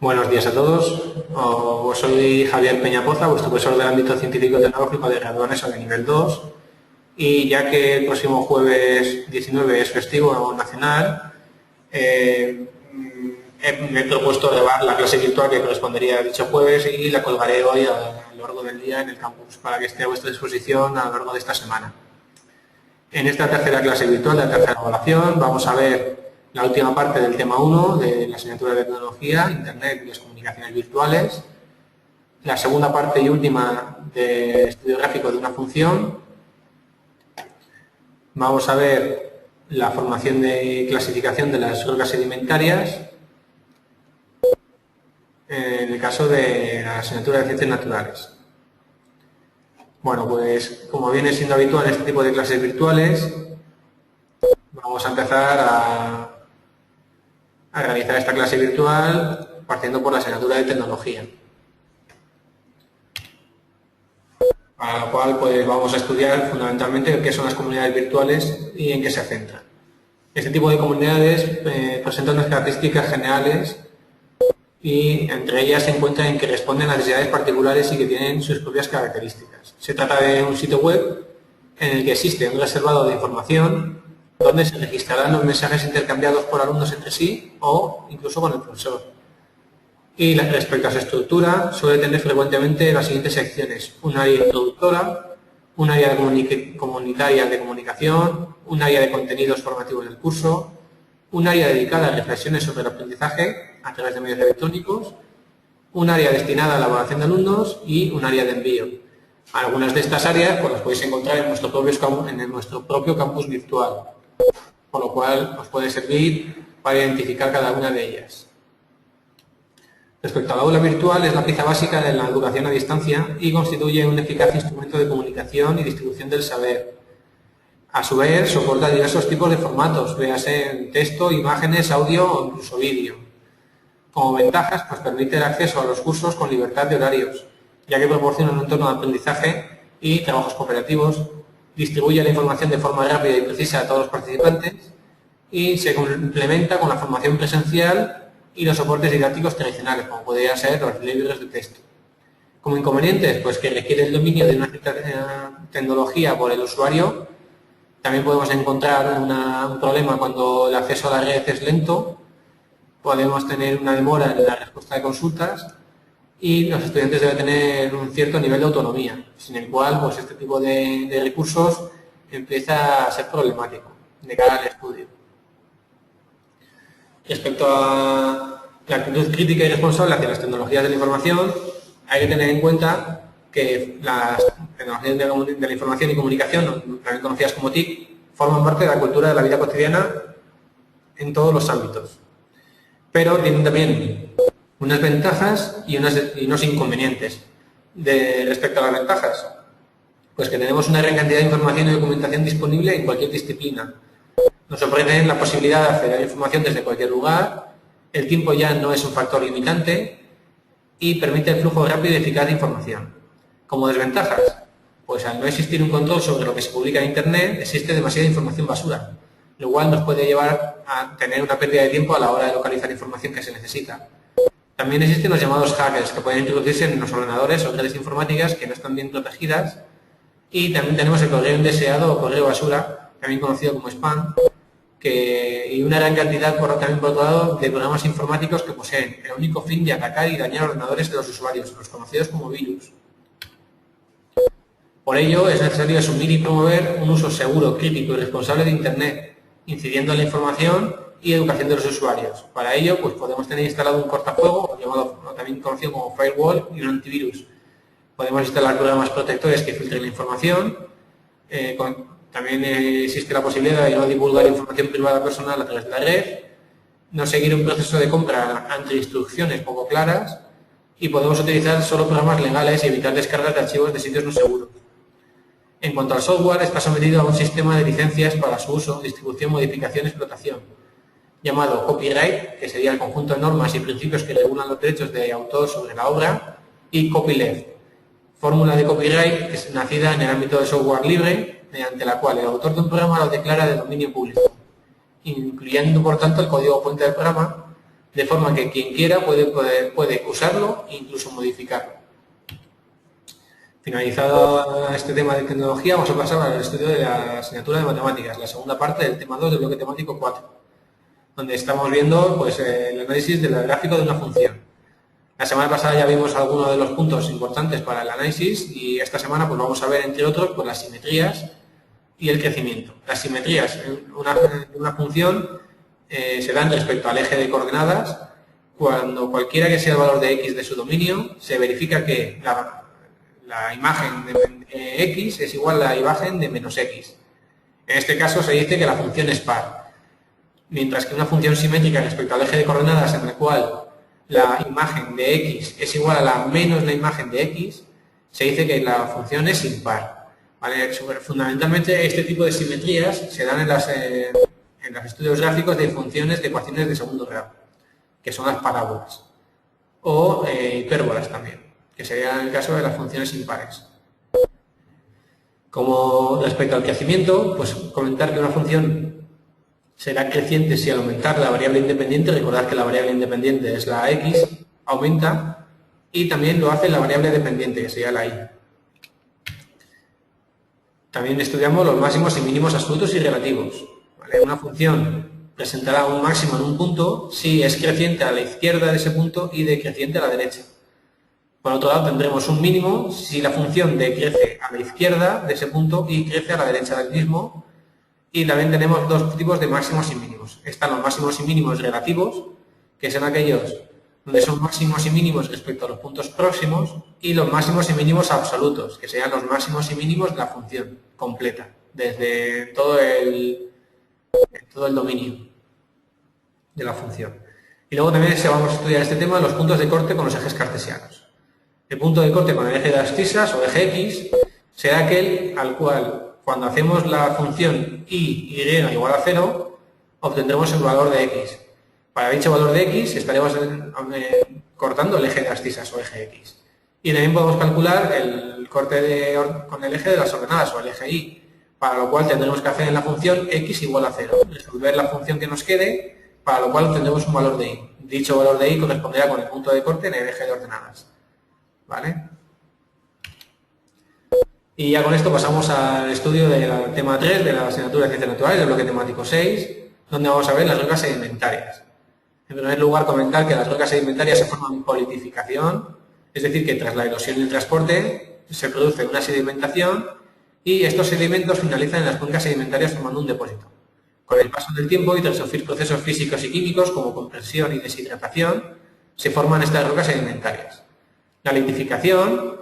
Buenos días a todos. Soy Javier Peñapoza, vuestro profesor del ámbito científico-tecnológico de graduados de nivel 2. Y ya que el próximo jueves 19 es festivo nacional, me he propuesto grabar la clase virtual que correspondería a dicho jueves y la colgaré hoy a lo largo del día en el campus para que esté a vuestra disposición a lo largo de esta semana. En esta tercera clase virtual, la tercera evaluación, vamos a ver la última parte del tema 1 de la asignatura de tecnología, Internet y las comunicaciones virtuales, la segunda parte y última de estudio gráfico de una función. Vamos a ver la formación de clasificación de las rocas sedimentarias en el caso de la asignatura de ciencias naturales. Bueno, pues como viene siendo habitual en este tipo de clases virtuales, vamos a empezar a realizar esta clase virtual partiendo por la asignatura de tecnología. Para lo cual pues vamos a estudiar fundamentalmente qué son las comunidades virtuales y en qué se centran. Este tipo de comunidades presentan unas características generales y entre ellas se encuentran en que responden a necesidades particulares y que tienen sus propias características. Se trata de un sitio web en el que existe un reservado de información donde se registrarán los mensajes intercambiados por alumnos entre sí o incluso con el profesor. Y respecto a su estructura, suele tener frecuentemente las siguientes secciones: un área introductora, un área comunitaria de comunicación, un área de contenidos formativos del curso, un área dedicada a reflexiones sobre el aprendizaje a través de medios electrónicos, un área destinada a la elaboración de alumnos y un área de envío. Algunas de estas áreas pues, las podéis encontrar en nuestro propio campus virtual, por lo cual os puede servir para identificar cada una de ellas. Respecto al aula virtual, es la pieza básica de la educación a distancia y constituye un eficaz instrumento de comunicación y distribución del saber. A su vez, soporta diversos tipos de formatos, véase en texto, imágenes, audio o incluso vídeo. Como ventajas, pues permite el acceso a los cursos con libertad de horarios, ya que proporciona un entorno de aprendizaje y trabajos cooperativos, distribuye la información de forma rápida y precisa a todos los participantes y se complementa con la formación presencial y los soportes didácticos tradicionales, como podrían ser los libros de texto. Como inconvenientes, pues que requiere el dominio de una cierta tecnología por el usuario. También podemos encontrar un problema cuando el acceso a la red es lento, podemos tener una demora en la respuesta de consultas y los estudiantes deben tener un cierto nivel de autonomía, sin el cual pues, este tipo de recursos empieza a ser problemático de cara al estudio. Respecto a la actitud crítica y responsable hacia las tecnologías de la información, hay que tener en cuenta que las tecnologías de la información y comunicación, también conocidas como TIC, forman parte de la cultura de la vida cotidiana en todos los ámbitos. Pero tienen también unas ventajas y unos inconvenientes. Respecto a las ventajas, pues que tenemos una gran cantidad de información y documentación disponible en cualquier disciplina. Nos ofrecen la posibilidad de acceder a la información desde cualquier lugar, el tiempo ya no es un factor limitante y permite el flujo rápido y eficaz de información. Como desventajas, pues al no existir un control sobre lo que se publica en Internet, existe demasiada información basura, lo cual nos puede llevar a tener una pérdida de tiempo a la hora de localizar información que se necesita. También existen los llamados hackers, que pueden introducirse en los ordenadores o redes informáticas que no están bien protegidas. Y también tenemos el correo indeseado o correo basura, también conocido como spam, y una gran cantidad, también por otro lado, de programas informáticos que poseen el único fin de atacar y dañar ordenadores de los usuarios, los conocidos como virus. Por ello, es necesario asumir y promover un uso seguro, crítico y responsable de Internet, incidiendo en la información y educación de los usuarios. Para ello, pues podemos tener instalado un cortafuegos, también conocido como firewall, y un antivirus. Podemos instalar programas protectores que filtren la información. También existe la posibilidad de no divulgar información privada personal a través de la red, no seguir un proceso de compra ante instrucciones poco claras y podemos utilizar solo programas legales y evitar descargas de archivos de sitios no seguros. En cuanto al software, está sometido a un sistema de licencias para su uso, distribución, modificación y explotación, llamado copyright, que sería el conjunto de normas y principios que regulan los derechos de autor sobre la obra, y copyleft, fórmula de copyright que es nacida en el ámbito del software libre, mediante la cual el autor de un programa lo declara de dominio público, incluyendo por tanto el código fuente del programa, de forma que quien quiera puede usarlo e incluso modificarlo. Finalizado este tema de tecnología, vamos a pasar al estudio de la asignatura de matemáticas, la segunda parte del tema 2 del bloque temático 4, donde estamos viendo pues, el análisis del gráfico de una función. La semana pasada ya vimos algunos de los puntos importantes para el análisis y esta semana pues, vamos a ver, entre otros, pues, las simetrías y el crecimiento. Las simetrías en una función se dan respecto al eje de coordenadas cuando cualquiera que sea el valor de x de su dominio se verifica que la imagen de x es igual a la imagen de menos x. En este caso se dice que la función es par, mientras que una función simétrica respecto al eje de coordenadas en la cual la imagen de x es igual a la menos la imagen de x, se dice que la función es impar. ¿Vale? Fundamentalmente este tipo de simetrías se dan en los estudios gráficos de funciones de ecuaciones de segundo grado, que son las parábolas, o hipérbolas también, que sería el caso de las funciones impares. Como respecto al crecimiento, pues comentar que una función será creciente si al aumentar la variable independiente, recordad que la variable independiente es la x, aumenta, y también lo hace la variable dependiente, que sería la y. También estudiamos los máximos y mínimos absolutos y relativos. ¿Vale? Una función presentará un máximo en un punto si es creciente a la izquierda de ese punto y decreciente a la derecha. Por otro lado, tendremos un mínimo si la función decrece a la izquierda de ese punto y crece a la derecha del mismo. Y también tenemos dos tipos de máximos y mínimos. Están los máximos y mínimos relativos, que son aquellos donde son máximos y mínimos respecto a los puntos próximos, y los máximos y mínimos absolutos, que serían los máximos y mínimos de la función completa, desde todo el dominio de la función. Y luego también vamos a estudiar este tema, los puntos de corte con los ejes cartesianos. El punto de corte con el eje de abscisas o eje X será aquel al cual, cuando hacemos la función y igual a 0, obtendremos el valor de x. Para dicho valor de x estaremos cortando el eje de abscisas o eje x. Y también podemos calcular el corte con el eje de las ordenadas o el eje y, para lo cual tendremos que hacer en la función x igual a 0, resolver la función que nos quede, para lo cual obtendremos un valor de y. Dicho valor de y corresponderá con el punto de corte en el eje de ordenadas. ¿Vale? Y ya con esto pasamos al estudio del tema 3 de la asignatura de Ciencias Naturales, del bloque temático 6, donde vamos a ver las rocas sedimentarias. En primer lugar, comentar que las rocas sedimentarias se forman por litificación, es decir, que tras la erosión y el transporte se produce una sedimentación y estos sedimentos finalizan en las cuencas sedimentarias formando un depósito. Con el paso del tiempo y tras sufrir procesos físicos y químicos como compresión y deshidratación, se forman estas rocas sedimentarias. La litificación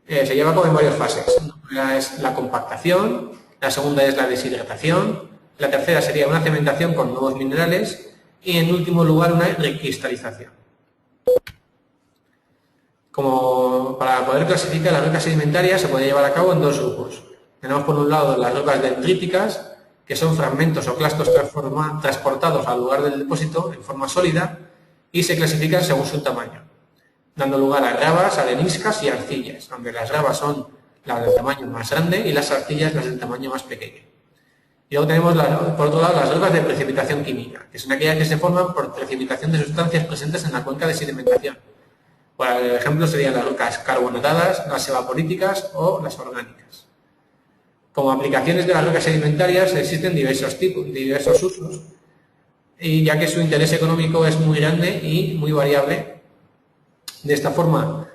se lleva a cabo en varias fases. La primera es la compactación, la segunda es la deshidratación, la tercera sería una cementación con nuevos minerales y en último lugar una recristalización. Como para poder clasificar las rocas sedimentarias se puede llevar a cabo en dos grupos. Tenemos por un lado las rocas dendríticas, que son fragmentos o clastos transportados al lugar del depósito en forma sólida y se clasifican según su tamaño, dando lugar a gravas, areniscas y arcillas, donde las gravas son las del tamaño más grande y las arcillas las del tamaño más pequeño. Y luego tenemos, por otro lado, las rocas de precipitación química, que son aquellas que se forman por precipitación de sustancias presentes en la cuenca de sedimentación. Por ejemplo, serían las rocas carbonatadas, las evaporíticas o las orgánicas. Como aplicaciones de las rocas sedimentarias existen diversos usos, y ya que su interés económico es muy grande y muy variable. De esta forma,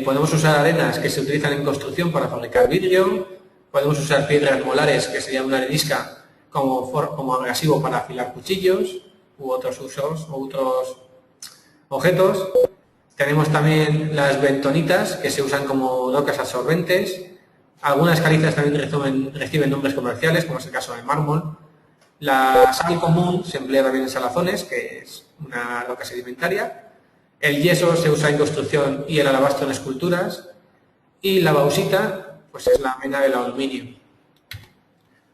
podemos usar arenas que se utilizan en construcción para fabricar vidrio, podemos usar piedras molares, que sería una arenisca, como abrasivo para afilar cuchillos u otros usos o otros objetos. Tenemos también las bentonitas, que se usan como rocas absorbentes. Algunas calizas también reciben nombres comerciales, como es el caso del mármol. La sal común se emplea también en salazones, que es una roca sedimentaria. El yeso se usa en construcción y el alabastro en esculturas. Y la bauxita, pues es la mena del aluminio.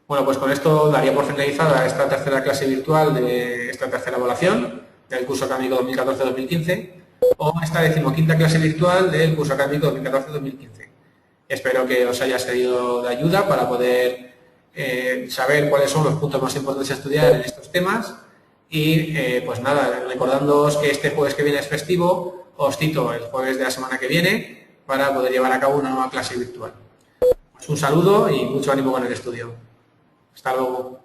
Bueno, pues con esto daría por finalizada esta tercera clase virtual de esta tercera evaluación del curso académico 2014-2015 o esta 15ª clase virtual del curso académico 2014-2015. Espero que os haya servido de ayuda para poder saber cuáles son los puntos más importantes a estudiar en estos temas Y pues nada, recordándoos que este jueves que viene es festivo, os cito el jueves de la semana que viene para poder llevar a cabo una nueva clase virtual. Pues un saludo y mucho ánimo con el estudio. Hasta luego.